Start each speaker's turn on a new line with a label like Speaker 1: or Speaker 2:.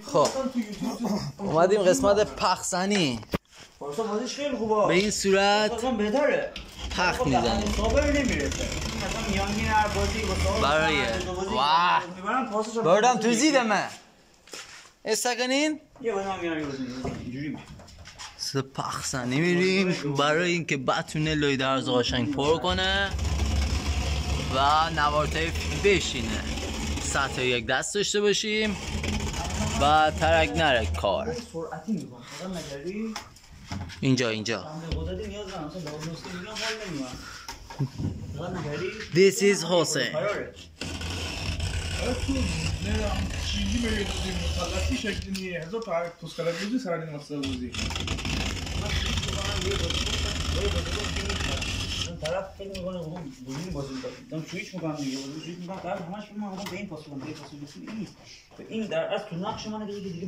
Speaker 1: خب اومدیم قسمت پخزنی.
Speaker 2: پارسا بازیش خیلی خوبه.
Speaker 1: به این صورت
Speaker 2: اصلا بهتره.
Speaker 1: پخ میزنیم
Speaker 2: صابر نمیرسه. مثلا میانگین هر بازی با
Speaker 1: برای واه بردم تو زیدمه استقنین
Speaker 2: یه بازی هم میانگین بازی اینجوری میشه.
Speaker 1: پخزنی میریم برای اینکه بتونه لای درز قشنگ پر کنه و نوارتای بشینه. سطح یک دست داشته باشیم و ترک نره کار.
Speaker 2: سرعتی میکنم خدا نگری
Speaker 1: اینجا
Speaker 2: قدرتی نیاز ندارم. مثلا داور نوستی میگم حال نمیکنم. خدا نگری
Speaker 1: This is Hossein.
Speaker 3: تو نمیدونم چیزی بگید مثلثی شکلی نیه هزار تا توسکلک بوزی سردین مستر بوزی
Speaker 2: طرف فکر میکنه بوزی بازی میکنم سویچ میکنم دیگه سویچ میکنم طرف همش فکر میکنم به این پاس بدم به این پاس بدم این در از تو نقش منه دیگه